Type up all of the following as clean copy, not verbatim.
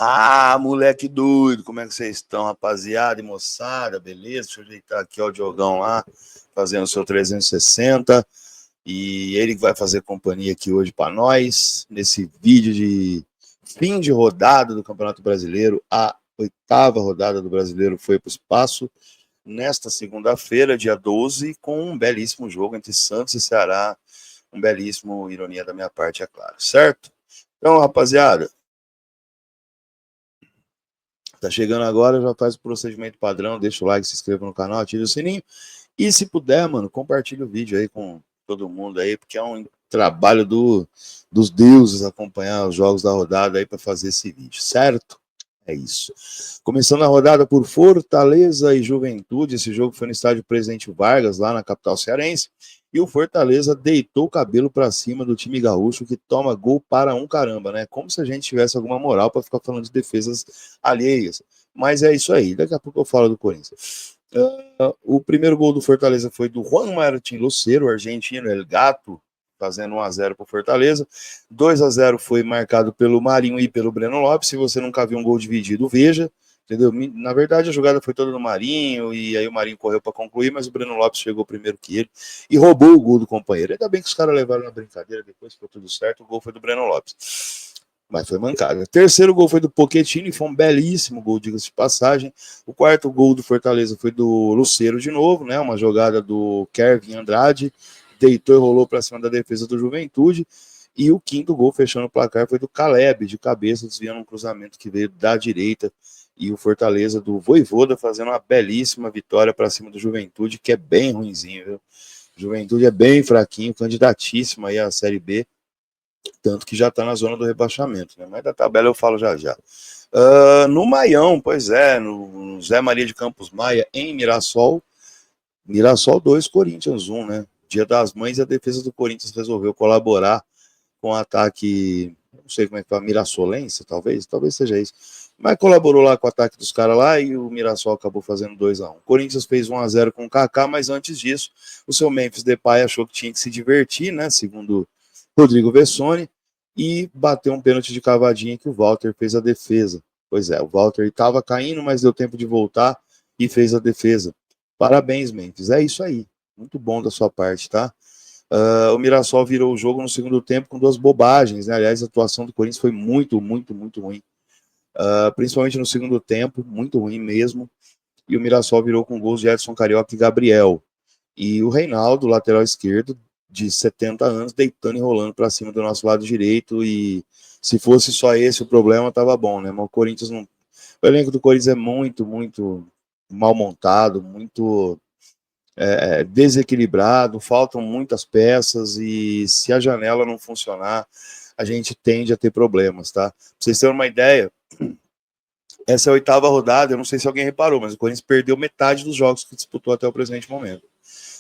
Ah, moleque doido, como é que vocês estão, rapaziada e moçada? Beleza? Deixa eu ajeitar aqui ó, o Diogão lá, fazendo o seu 360. E ele que vai fazer companhia aqui hoje para nós, nesse vídeo de fim de rodada do Campeonato Brasileiro. A oitava rodada do Brasileiro foi para o espaço nesta segunda-feira, dia 12, com um belíssimo jogo entre Santos e Ceará. Um belíssimo, ironia da minha parte, é claro, certo? Então, rapaziada, tá chegando agora, já faz o procedimento padrão, deixa o like, se inscreva no canal, ative o sininho. E se puder, mano, compartilha o vídeo aí com todo mundo aí, porque é um trabalho dos deuses acompanhar os jogos da rodada aí para fazer esse vídeo, certo? É isso. Começando a rodada por Fortaleza e Juventude, esse jogo foi no estádio Presidente Vargas, lá na capital cearense, e o Fortaleza deitou o cabelo para cima do time gaúcho, que toma gol para um caramba, né? Como se a gente tivesse alguma moral para ficar falando de defesas alheias. Mas é isso aí, daqui a pouco eu falo do Corinthians. O primeiro gol do Fortaleza foi do Juan Martín Lucero, o argentino, El Gato, fazendo 1-0 para o Fortaleza. 2-0 foi marcado pelo Marinho e pelo Breno Lopes. Se você nunca viu um gol dividido, veja. Entendeu? Na verdade, a jogada foi toda no Marinho, e aí o Marinho correu para concluir, mas o Breno Lopes chegou primeiro que ele e roubou o gol do companheiro. Ainda bem que os caras levaram na brincadeira, depois ficou tudo certo, o gol foi do Breno Lopes. Mas foi mancada. O terceiro gol foi do Pochettino, e foi um belíssimo gol, diga-se de passagem. O quarto gol do Fortaleza foi do Lucero de novo, né? Uma jogada do Kevin Andrade, deitou e rolou para cima da defesa do Juventude. E o quinto gol, fechando o placar, foi do Caleb, de cabeça, desviando um cruzamento que veio da direita. E o Fortaleza do Vojvoda fazendo uma belíssima vitória para cima do Juventude, que é bem ruinzinho, viu? Juventude é bem fraquinho, candidatíssimo aí à Série B, tanto que já está na zona do rebaixamento, né? Mas da tabela eu falo já já. No Maião, pois é, no Zé Maria de Campos Maia, em Mirassol, Mirassol 2, Corinthians 1, né? Dia das Mães, a defesa do Corinthians resolveu colaborar com o ataque, não sei como é que fala, Mirassolense, talvez seja isso. Mas colaborou lá com o ataque dos caras lá e o Mirassol acabou fazendo 2-1. O Corinthians fez 1-0 com o Kaká, mas antes disso, o seu Memphis Depay achou que tinha que se divertir, né? Segundo Rodrigo Vessone, e bateu um pênalti de cavadinha que o Walter fez a defesa. Pois é, o Walter estava caindo, mas deu tempo de voltar e fez a defesa. Parabéns, Memphis. É isso aí. Muito bom da sua parte, tá? O Mirassol virou o jogo no segundo tempo com duas bobagens, né? Aliás, a atuação do Corinthians foi muito, muito, muito ruim. Principalmente no segundo tempo, muito ruim mesmo. E o Mirassol virou com gols de Edson Carioca e Gabriel. E o Reinaldo, lateral esquerdo, de 70 anos, deitando e rolando para cima do nosso lado direito. E se fosse só esse o problema, tava bom, né? Mas o Corinthians não. O elenco do Corinthians é muito, muito mal montado, muito desequilibrado, faltam muitas peças e se a janela não funcionar, a gente tende a ter problemas, tá? Pra vocês terem uma ideia, essa é a oitava rodada, eu não sei se alguém reparou, mas o Corinthians perdeu metade dos jogos que disputou até o presente momento.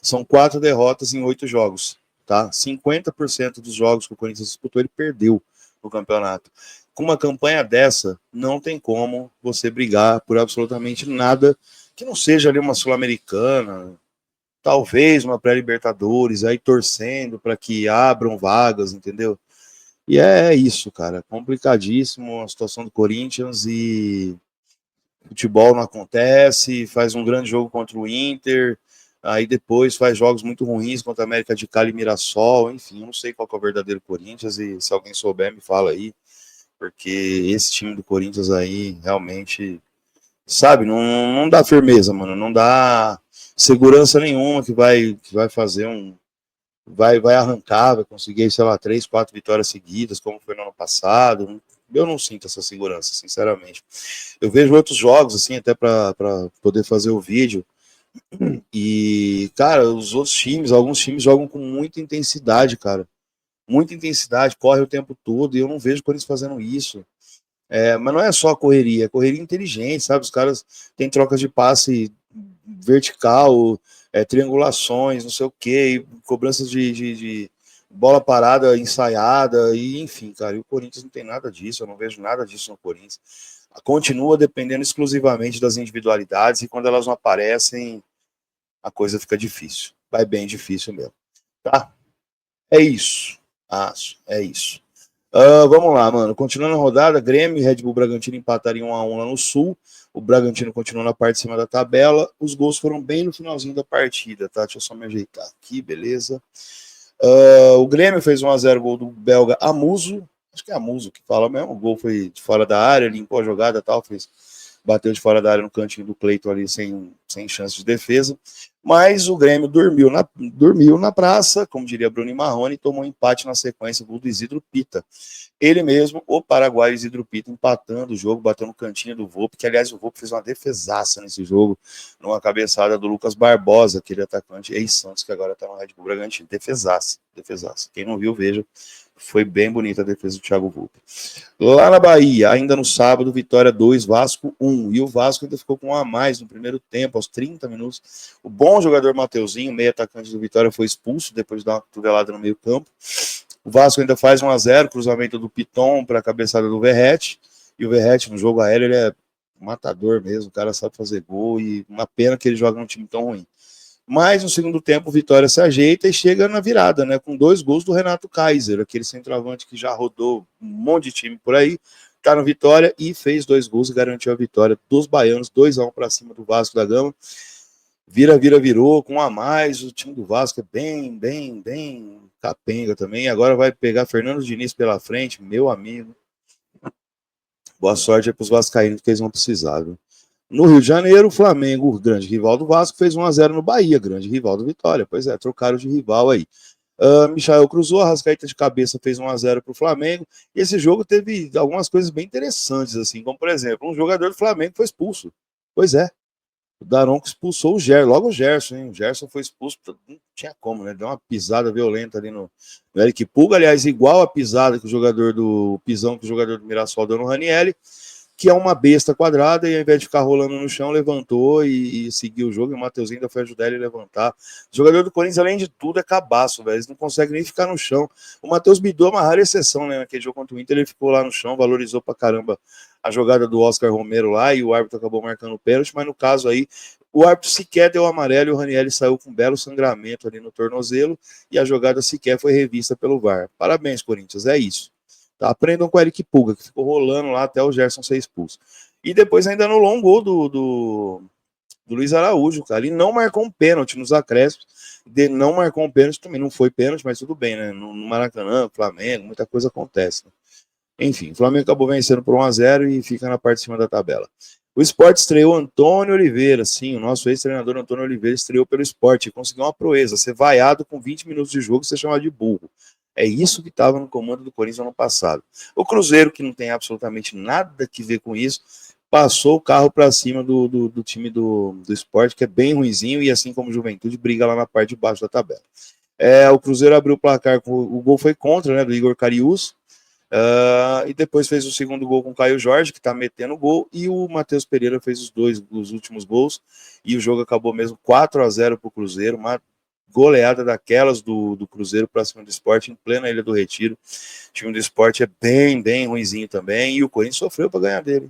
São 4 derrotas em 8 jogos, tá? 50% dos jogos que o Corinthians disputou, ele perdeu no campeonato. Com uma campanha dessa, não tem como você brigar por absolutamente nada que não seja ali uma Sul-Americana, talvez uma pré-Libertadores, aí torcendo para que abram vagas, entendeu? E é isso, cara, complicadíssimo a situação do Corinthians e futebol não acontece, faz um grande jogo contra o Inter, aí depois faz jogos muito ruins contra a América de Cali e Mirassol, enfim, eu não sei qual que é o verdadeiro Corinthians e se alguém souber me fala aí, porque esse time do Corinthians aí realmente, sabe, não dá firmeza, mano, não dá segurança nenhuma que vai fazer vai arrancar, vai conseguir, sei lá, 3, 4 vitórias seguidas, como foi no ano passado. Eu não sinto essa segurança, sinceramente. Eu vejo outros jogos, assim, até para poder fazer o vídeo, e, cara, os outros times, alguns times jogam com muita intensidade, cara. Muita intensidade, corre o tempo todo, e eu não vejo o Corinthians fazendo isso. Mas não é só correria, é correria inteligente, sabe? Os caras têm trocas de passe vertical, triangulações, não sei o quê, cobranças de bola parada ensaiada, e enfim, cara, e o Corinthians não tem nada disso, eu não vejo nada disso no Corinthians. Continua dependendo exclusivamente das individualidades, e quando elas não aparecem, a coisa fica difícil. Vai bem difícil mesmo. Tá? É isso. É isso. Vamos lá, mano. Continuando a rodada, Grêmio e Red Bull Bragantino empatariam 1-1 lá no Sul. O Bragantino continua na parte de cima da tabela. Os gols foram bem no finalzinho da partida, tá? Deixa eu só me ajeitar aqui, beleza. O Grêmio fez 1-0, gol do belga Amuso. Acho que é Amuso que fala mesmo. O gol foi de fora da área, limpou a jogada e tal, bateu de fora da área no cantinho do Cleiton ali sem chance de defesa. Mas o Grêmio dormiu na praça, como diria Bruno Marrone, e tomou um empate na sequência, gol do Isidro Pita. Ele mesmo, o paraguaio Isidro Pita, empatando o jogo, bateu no cantinho do Volpe, que aliás o Volpe fez uma defesaça nesse jogo, numa cabeçada do Lucas Barbosa, aquele atacante ex-Santos, que agora está no Red Bull Bragantino. Defesaça. Quem não viu, veja. Foi bem bonita a defesa do Thiago Volpe. Lá na Bahia, ainda no sábado, Vitória 2, Vasco 1. E o Vasco ainda ficou com 1 a mais no primeiro tempo, aos 30 minutos. O bom jogador Mateuzinho, meio atacante do Vitória, foi expulso depois de dar uma cotovelada no meio campo. O Vasco ainda faz 1-0, cruzamento do Piton para a cabeçada do Verrete. E o Verrete, no jogo aéreo, ele é matador mesmo, o cara sabe fazer gol. E uma pena que ele joga num time tão ruim. Mas no segundo tempo, o Vitória se ajeita e chega na virada, né? Com 2 gols do Renato Kaiser, aquele centroavante que já rodou um monte de time por aí, tá no Vitória e fez 2 gols e garantiu a vitória dos baianos, 2-1 para cima do Vasco da Gama. Virou, com 1 a mais. O time do Vasco é bem capenga também. Agora vai pegar Fernando Diniz pela frente, meu amigo. Boa sorte aí para os vascaínos que eles vão precisar, viu? No Rio de Janeiro, o Flamengo, grande rival do Vasco, fez 1-0 no Bahia, grande rival do Vitória. Pois é, trocaram de rival aí. Michael cruzou, a Arrascaeta de cabeça fez 1-0 para o Flamengo. E esse jogo teve algumas coisas bem interessantes, assim, como por exemplo, um jogador do Flamengo foi expulso. Pois é, o Daronco expulsou o Gerson, logo o Gerson, hein? O Gerson foi expulso, não tinha como, né? Deu uma pisada violenta ali no Eric Pulga, aliás, igual a pisada que o jogador do pisão que o jogador do Mirassol deu no Ranieri, que é uma besta quadrada, e ao invés de ficar rolando no chão, levantou e seguiu o jogo, e o Mateuzinho ainda foi ajudar ele a levantar. O jogador do Corinthians, além de tudo, é cabaço, velho, eles não conseguem nem ficar no chão. O Matheus Bidô é uma rara exceção, né, naquele jogo contra o Inter, ele ficou lá no chão, valorizou pra caramba a jogada do Oscar Romero lá, e o árbitro acabou marcando o pênalti, mas no caso aí, o árbitro sequer deu amarelo, e o Ranieri saiu com um belo sangramento ali no tornozelo, e a jogada sequer foi revista pelo VAR. Parabéns, Corinthians, é isso. Tá, aprendam com o Eric Pulga, que ficou rolando lá até o Gerson ser expulso. E depois ainda no long gol do Luiz Araújo, cara. Ele não marcou um pênalti nos acréscimos. Não marcou um pênalti, também não foi pênalti, mas tudo bem, né? No Maracanã, Flamengo, muita coisa acontece. Né? Enfim, o Flamengo acabou vencendo por 1-0 e fica na parte de cima da tabela. O Sport estreou Antônio Oliveira, sim, o nosso ex-treinador Antônio Oliveira estreou pelo Sport e conseguiu uma proeza, ser vaiado com 20 minutos de jogo e ser chamado de burro. É isso que estava no comando do Corinthians ano passado. O Cruzeiro, que não tem absolutamente nada que ver com isso, passou o carro para cima do time do Sport, que é bem ruinzinho, e assim como o Juventude, briga lá na parte de baixo da tabela. O Cruzeiro abriu o placar, o gol foi contra, né, do Igor Cariús, e depois fez o segundo gol com o Caio Jorge, que está metendo gol, e o Matheus Pereira fez os últimos gols, e o jogo acabou mesmo 4-0 para o Cruzeiro, uma goleada daquelas do Cruzeiro para cima do Sport em plena Ilha do Retiro. O time do Sport é bem ruinzinho também, e o Corinthians sofreu para ganhar dele.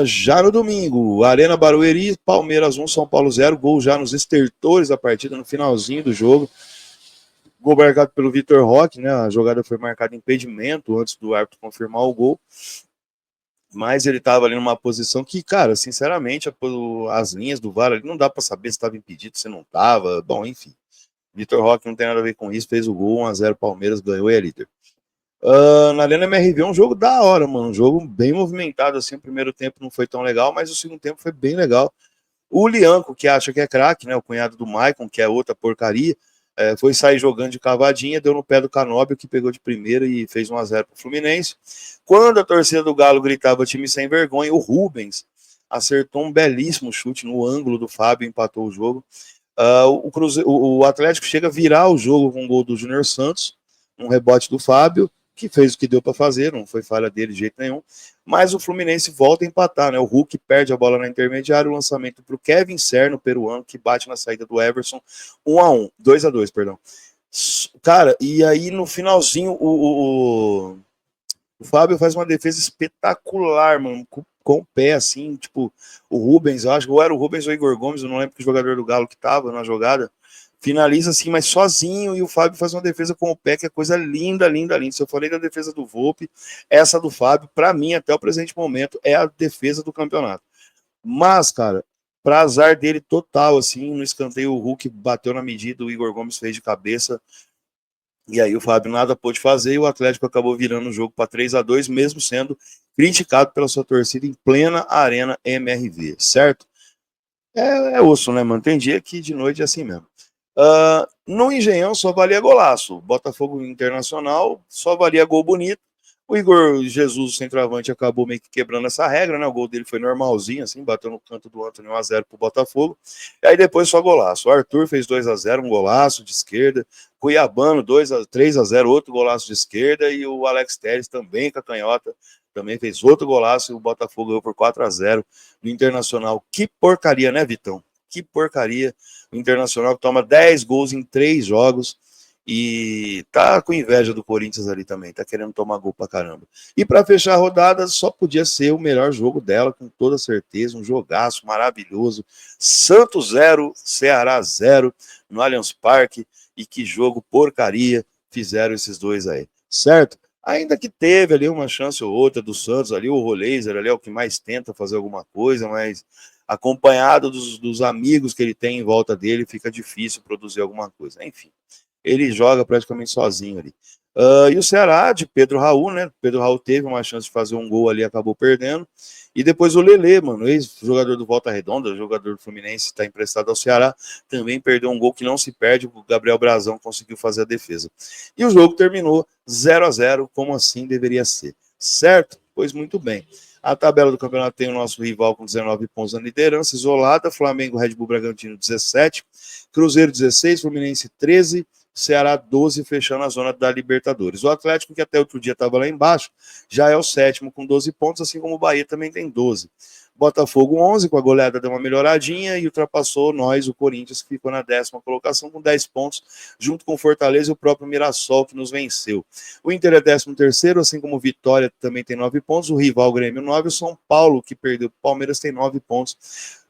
Já no domingo, Arena Barueri, Palmeiras 1, São Paulo 0, gol já nos estertores da partida, no finalzinho do jogo. Gol marcado pelo Vitor Roque, né? A jogada foi marcada em impedimento antes do árbitro confirmar o gol. Mas ele estava ali numa posição que, cara, sinceramente, as linhas do VAR ali não dá para saber se estava impedido, se não estava. Bom, enfim. Vitor Roque não tem nada a ver com isso, fez o gol, 1-0 Palmeiras, ganhou e é líder. Na Arena MRV é um jogo da hora, mano. Um jogo bem movimentado, assim. O primeiro tempo não foi tão legal, mas o segundo tempo foi bem legal. O Lianco, que acha que é craque, né? O cunhado do Maicon, que é outra porcaria, foi sair jogando de cavadinha, deu no pé do Canóbio, que pegou de primeira e fez 1-0 para o Fluminense. Quando a torcida do Galo gritava time sem vergonha, o Rubens acertou um belíssimo chute no ângulo do Fábio e empatou o jogo. O Atlético chega a virar o jogo com um gol do Júnior Santos, um rebote do Fábio, que fez o que deu para fazer, não foi falha dele de jeito nenhum, mas o Fluminense volta a empatar, né? O Hulk perde a bola na intermediária, o lançamento para o Kevin Serno, peruano, que bate na saída do Everson, 2-2, perdão. Cara, e aí no finalzinho o Fábio faz uma defesa espetacular, mano, com o pé, assim, tipo, o Rubens, eu acho que ou era o Rubens ou o Igor Gomes, eu não lembro que jogador do Galo que tava na jogada, finaliza assim, mas sozinho, e o Fábio faz uma defesa com o pé, que é coisa linda, linda, linda. Se eu falei da defesa do Volpe, essa do Fábio, para mim, até o presente momento, é a defesa do campeonato. Mas, cara, para azar dele total, assim, no escanteio o Hulk bateu na medida, o Igor Gomes fez de cabeça, e aí o Fábio nada pôde fazer, e o Atlético acabou virando o jogo para 3-2, mesmo sendo criticado pela sua torcida em plena Arena MRV, certo? É osso, né, mano? Tem dia que de noite é assim mesmo. No Engenhão só valia golaço. Botafogo Internacional só valia gol bonito. O Igor Jesus, o centroavante, acabou meio que quebrando essa regra, né? O gol dele foi normalzinho, assim, bateu no canto do Antônio 1x0 pro Botafogo. E aí depois só golaço. O Arthur fez 2-0, um golaço de esquerda. Cuiabano, 3-0, outro golaço de esquerda. E o Alex Telles também com a canhota, também fez outro golaço. E o Botafogo ganhou por 4-0 no Internacional. Que porcaria, né, Vitão? Que porcaria. O Internacional toma 10 gols em 3 jogos e tá com inveja do Corinthians ali também, tá querendo tomar gol pra caramba. E para fechar a rodada, só podia ser o melhor jogo dela, com toda certeza, um jogaço maravilhoso. Santos 0, Ceará 0, no Allianz Parque, e que jogo porcaria fizeram esses dois aí, certo? Ainda que teve ali uma chance ou outra do Santos ali, o Roleiser ali é o que mais tenta fazer alguma coisa, mas acompanhado dos amigos que ele tem em volta dele, fica difícil produzir alguma coisa. Enfim, ele joga praticamente sozinho ali. E o Ceará, de Pedro Raul, né? Pedro Raul teve uma chance de fazer um gol ali, acabou perdendo. E depois o Lelê, mano, ex-jogador do Volta Redonda, jogador do Fluminense, está emprestado ao Ceará, também perdeu um gol que não se perde, o Gabriel Brazão conseguiu fazer a defesa. E o jogo terminou 0-0, como assim deveria ser, certo? Pois muito bem. A tabela do campeonato tem o nosso rival com 19 pontos na liderança, isolada, Flamengo, Red Bull Bragantino 17, Cruzeiro 16, Fluminense 13, Ceará 12, fechando a zona da Libertadores. O Atlético, que até outro dia estava lá embaixo, já é o sétimo com 12 pontos, assim como o Bahia também tem 12. Botafogo 11, com a goleada deu uma melhoradinha e ultrapassou nós, o Corinthians, que ficou na 10ª colocação com 10 pontos, junto com o Fortaleza e o próprio Mirassol, que nos venceu. O Inter é 13º, assim como o Vitória também tem 9 pontos, o rival Grêmio 9, o São Paulo, que perdeu o Palmeiras, tem 9 pontos,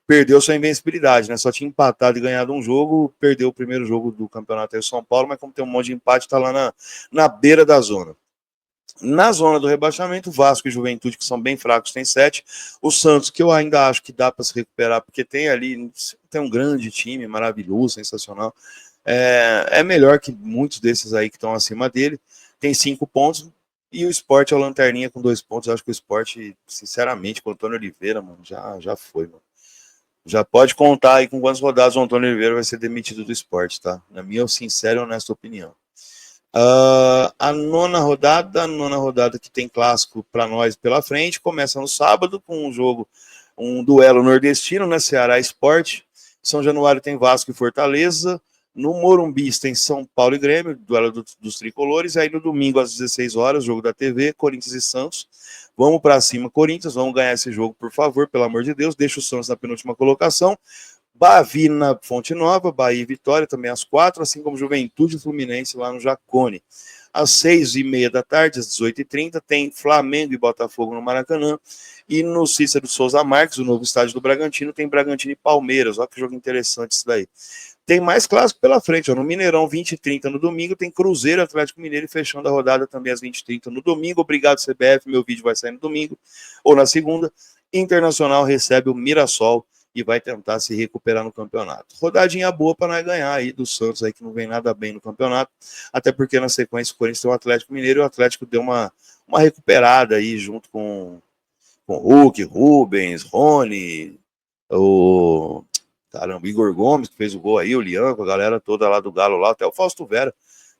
perdeu sua invencibilidade, né? Só tinha empatado e ganhado um jogo, perdeu o primeiro jogo do campeonato aí o São Paulo, mas como tem um monte de empate, tá lá na beira da zona. Na zona do rebaixamento, Vasco e Juventude, que são bem fracos, tem 7. O Santos, que eu ainda acho que dá para se recuperar, porque tem ali, tem um grande time, maravilhoso, sensacional. É melhor que muitos desses aí que estão acima dele. Tem 5 pontos. E o Sport é o lanterninha com 2 pontos. Eu acho que o Sport, sinceramente, com o Antônio Oliveira, mano, já foi, mano. Já pode contar aí com quantas rodadas o Antônio Oliveira vai ser demitido do Sport, tá? Na minha sincera e honesta opinião. A nona rodada que tem clássico para nós pela frente, começa no sábado com um duelo nordestino, né? Ceará Sport. São Januário tem Vasco e Fortaleza. No Morumbi tem São Paulo e Grêmio, duelo dos tricolores. E aí no domingo às 16 horas, jogo da TV, Corinthians e Santos. Vamos para cima, Corinthians, vamos ganhar esse jogo, por favor, pelo amor de Deus. Deixa o Santos na penúltima colocação. Bavi na Fonte Nova, Bahia e Vitória também às 4, assim como Juventude e Fluminense lá no Jacone. Às 6h30 da tarde, às 18h30, tem Flamengo e Botafogo no Maracanã. E no Cícero Souza Marques, o novo estádio do Bragantino, tem Bragantino e Palmeiras. Olha que jogo interessante isso daí. Tem mais clássico pela frente, ó. No Mineirão, 20h30 no domingo, tem Cruzeiro Atlético Mineiro, fechando a rodada também às 20h30 no domingo. Obrigado, CBF, meu vídeo vai sair no domingo ou na segunda. Internacional recebe o Mirassol e vai tentar se recuperar no campeonato. Rodadinha boa para nós ganhar aí do Santos, aí que não vem nada bem no campeonato, até porque na sequência o Corinthians tem o Atlético Mineiro e o Atlético deu uma recuperada aí junto com Hulk, Rubens, Rony, o caramba, Igor Gomes, que fez o gol aí, o Lian, com a galera toda lá do Galo lá, até o Fausto Vera,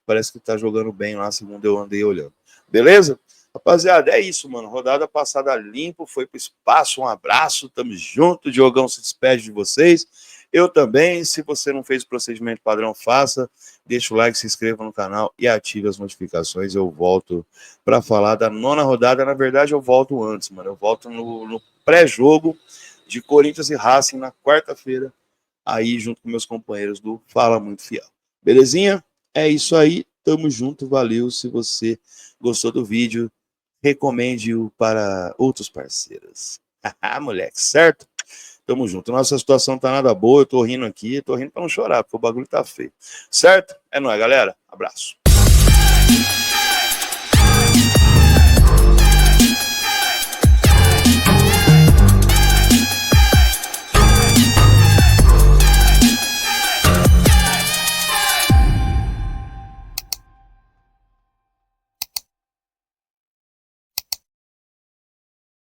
parece que tá jogando bem lá, segundo eu andei olhando. Beleza? Rapaziada, é isso, mano. Rodada passada limpo, foi pro espaço. Um abraço, tamo junto. Diogão se despede de vocês. Eu também. Se você não fez o procedimento padrão, faça. Deixa o like, se inscreva no canal e ative as notificações. Eu volto para falar da nona rodada. Na verdade, eu volto antes, mano. Eu volto no pré-jogo de Corinthians e Racing na quarta-feira, aí junto com meus companheiros do Fala Muito Fiel. Belezinha? É isso aí. Tamo junto. Valeu. Se você gostou do vídeo, recomende-o para outros parceiros. Moleque, certo? Tamo junto. Nossa situação tá nada boa, eu tô rindo aqui, tô rindo pra não chorar, porque o bagulho tá feio. Certo? É nóis, galera. Abraço.